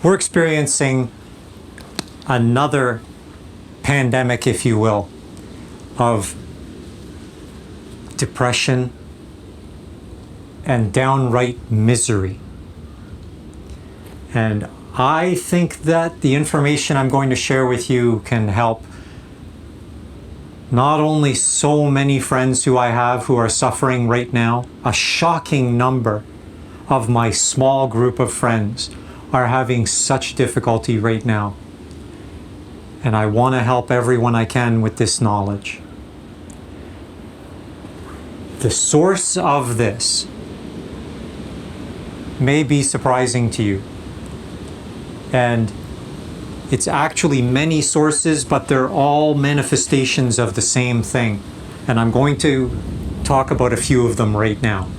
We're experiencing another pandemic, if you will, of depression and downright misery. And I think that the information I'm going to share with you can help not only so many friends who I have who are suffering right now, a shocking number of my small group of friends are having such difficulty right now. And I want to help everyone I can with this knowledge. The source of this may be surprising to you. And it's actually many sources, but they're all manifestations of the same thing. And I'm going to talk about a few of them right now.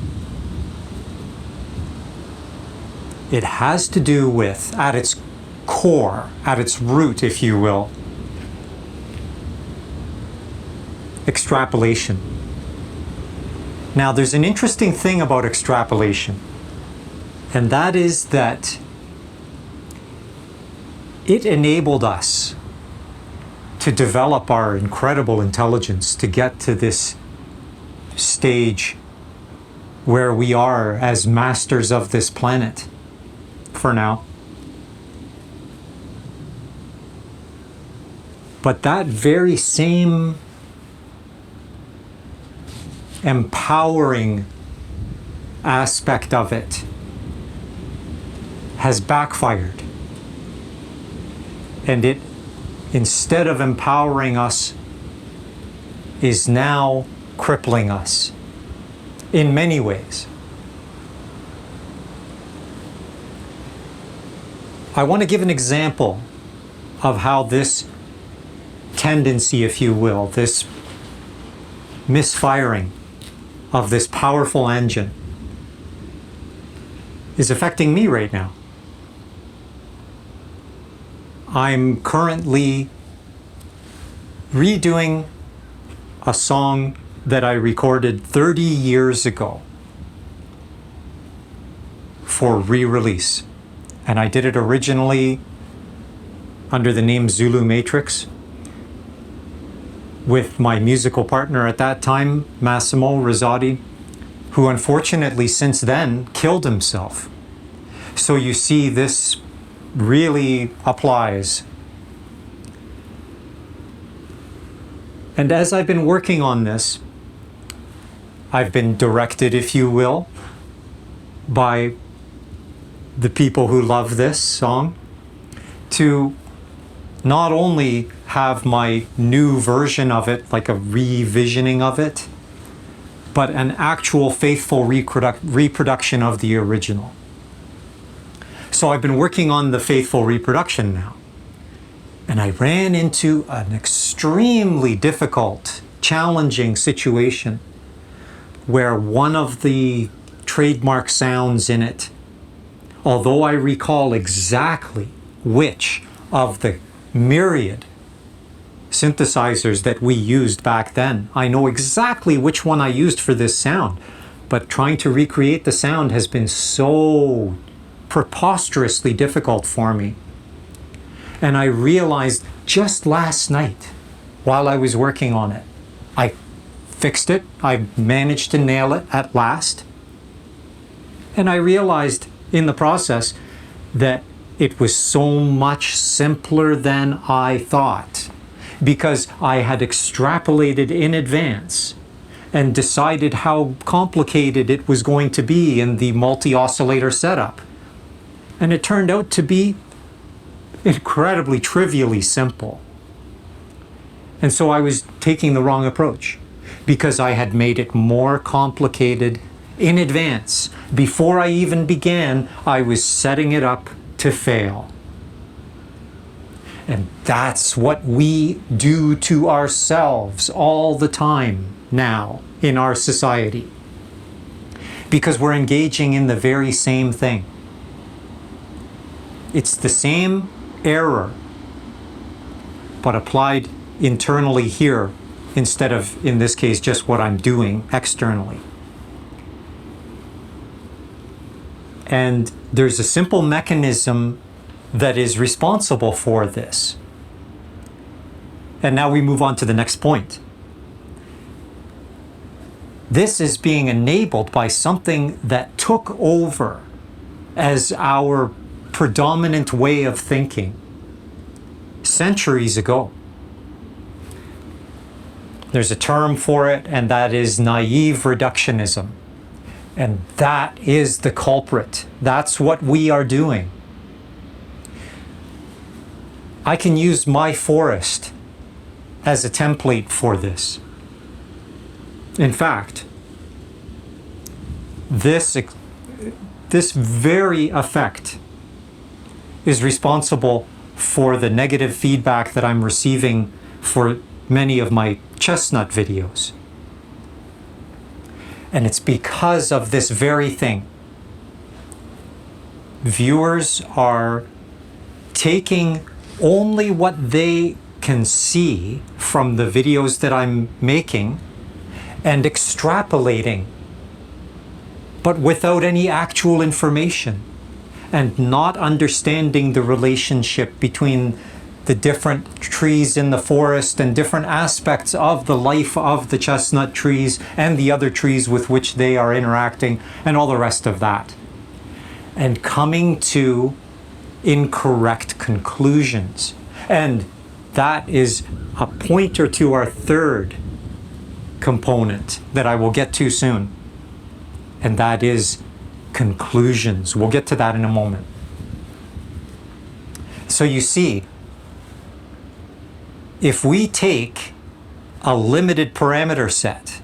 It has to do with, at its core, at its root, if you will, extrapolation. Now, there's an interesting thing about extrapolation, and that is that it enabled us to develop our incredible intelligence to get to this stage where we are as masters of this planet for now. But that very same empowering aspect of it has backfired. And it, instead of empowering us, is now crippling us in many ways. I want to give an example of how this tendency, if you will, this misfiring of this powerful engine is affecting me right now. I'm currently redoing a song that I recorded 30 years ago for re-release. And I did it originally under the name Zulu Matrix with my musical partner at that time, Massimo Rosati, who unfortunately since then killed himself. So you see, this really applies. And as I've been working on this, I've been directed, if you will, by the people who love this song to not only have my new version of it, like a revisioning of it, but an actual faithful reproduction of the original. So I've been working on the faithful reproduction now. And I ran into an extremely difficult, challenging situation where one of the trademark sounds in it, although I recall exactly which of the myriad synthesizers that we used back then, I know exactly which one I used for this sound, but trying to recreate the sound has been so preposterously difficult for me. And I realized just last night, while I was working on it, I fixed it, I managed to nail it at last, and I realized in the process that it was so much simpler than I thought, because I had extrapolated in advance and decided how complicated it was going to be in the multi-oscillator setup. And it turned out to be incredibly trivially simple. And so I was taking the wrong approach because I had made it more complicated in advance. Before I even began, I was setting it up to fail. And that's what we do to ourselves all the time now in our society, because we're engaging in the very same thing. It's the same error, but applied internally here instead of, in this case, just what I'm doing externally. And there's a simple mechanism that is responsible for this. And now we move on to the next point. This is being enabled by something that took over as our predominant way of thinking centuries ago. There's a term for it, and that is naive reductionism. And that is the culprit. That's what we are doing. I can use my forest as a template for this. In fact, this very effect is responsible for the negative feedback that I'm receiving for many of my chestnut videos. And it's because of this very thing. Viewers are taking only what they can see from the videos that I'm making and extrapolating, but without any actual information, and not understanding the relationship between the different trees in the forest and different aspects of the life of the chestnut trees and the other trees with which they are interacting and all the rest of that. And coming to incorrect conclusions. And that is a pointer to our third component that I will get to soon. And that is conclusions. We'll get to that in a moment. So you see, if we take a limited parameter set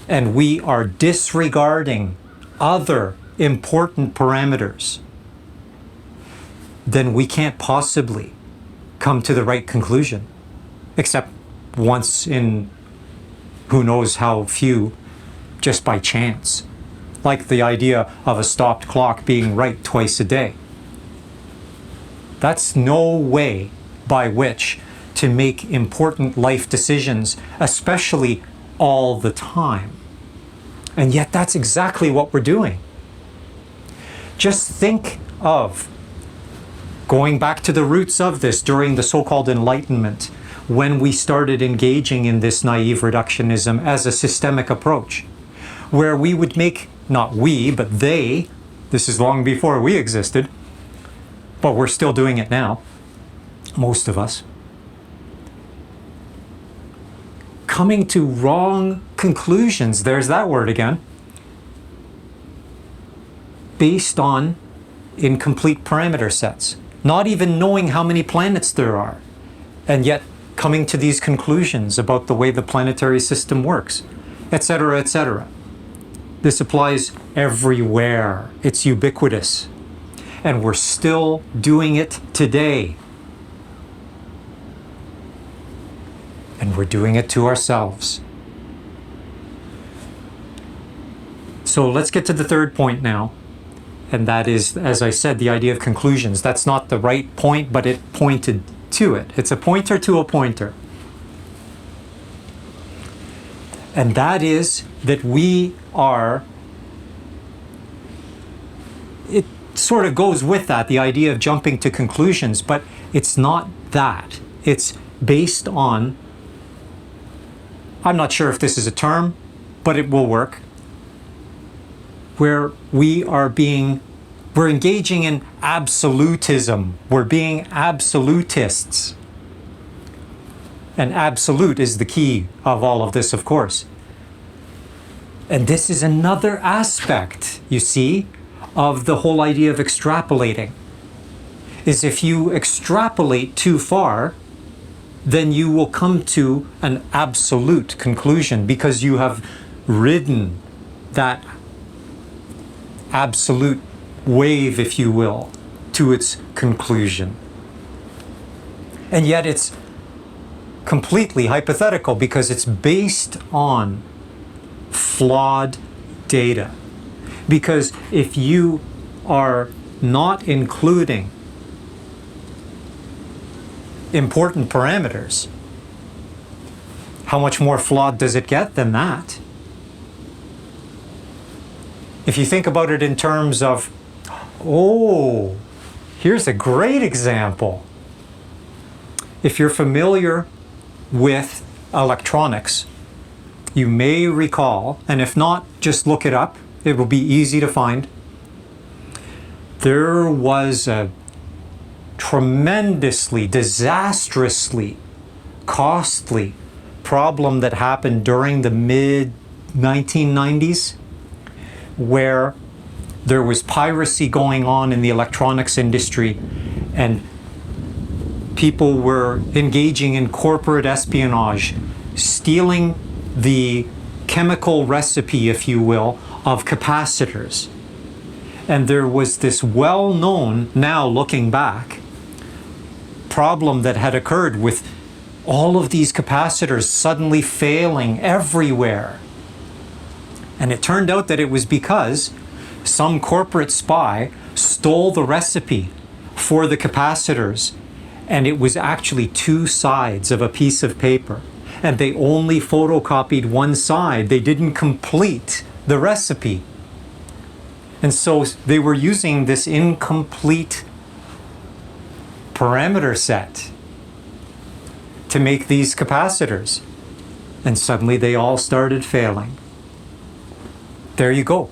and we are disregarding other important parameters, then we can't possibly come to the right conclusion, except once in who knows how few, just by chance. Like the idea of a stopped clock being right twice a day. That's no way by which to make important life decisions, especially all the time. And yet that's exactly what we're doing. Just think of going back to the roots of this during the so-called Enlightenment, when we started engaging in this naive reductionism as a systemic approach, where we would make, not we, but they, this is long before we existed, but we're still doing it now, most of us, coming to wrong conclusions, there's that word again, based on incomplete parameter sets, not even knowing how many planets there are, and yet coming to these conclusions about the way the planetary system works, etc., etc. This applies everywhere. It's ubiquitous. And we're still doing it today. And we're doing it to ourselves. So let's get to the third point now. And that is, as I said, the idea of conclusions. That's not the right point, but it pointed to it. It's a pointer to a pointer. And that is that we are, it sort of goes with that, the idea of jumping to conclusions, but it's not that. It's based on, I'm not sure if this is a term, but it will work, where we're engaging in absolutism. We're being absolutists. And absolute is the key of all of this, of course. And this is another aspect, you see, of the whole idea of extrapolating. Is if you extrapolate too far, then you will come to an absolute conclusion because you have ridden that absolute wave, if you will, to its conclusion. And yet it's completely hypothetical because it's based on flawed data. Because if you are not including important parameters, how much more flawed does it get than that? If you think about it in terms of, oh, Here's a great example. If you're familiar with electronics, you may recall, and if not, just look it up. It will be easy to find. There was a tremendously, disastrously costly problem that happened during the mid-1990s where there was piracy going on in the electronics industry and people were engaging in corporate espionage, stealing the chemical recipe, if you will, of capacitors. And there was this well-known, now looking back, problem that had occurred with all of these capacitors suddenly failing everywhere. And it turned out that it was because some corporate spy stole the recipe for the capacitors, and it was actually two sides of a piece of paper. And they only photocopied one side. They didn't complete the recipe. And so they were using this incomplete parameter set to make these capacitors. And suddenly they all started failing. There you go.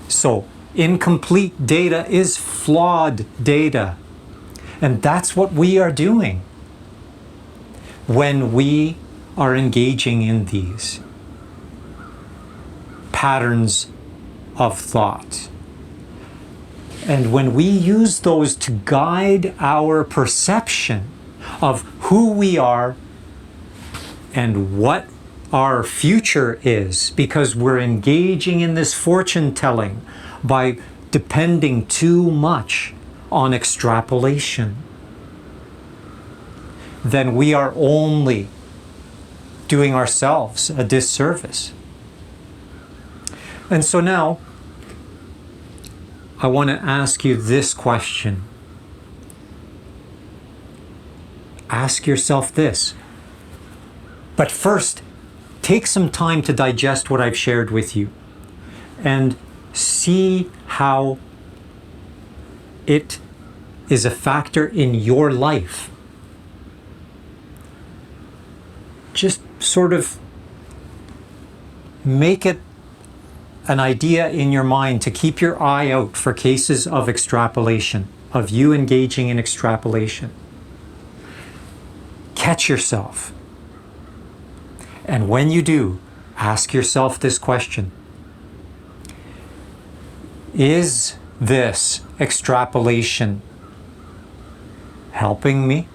So incomplete data is flawed data. And that's what we are doing when we are engaging in these patterns of thought. And when we use those to guide our perception of who we are and what our future is, because we're engaging in this fortune telling by depending too much on extrapolation, then we are only doing ourselves a disservice. And so now, I want to ask you this question. Ask yourself this. But first, take some time to digest what I've shared with you and see how it is a factor in your life. Just sort of make it an idea in your mind to keep your eye out for cases of extrapolation, of you engaging in extrapolation. Catch yourself. And when you do, ask yourself this question. Is this extrapolation helping me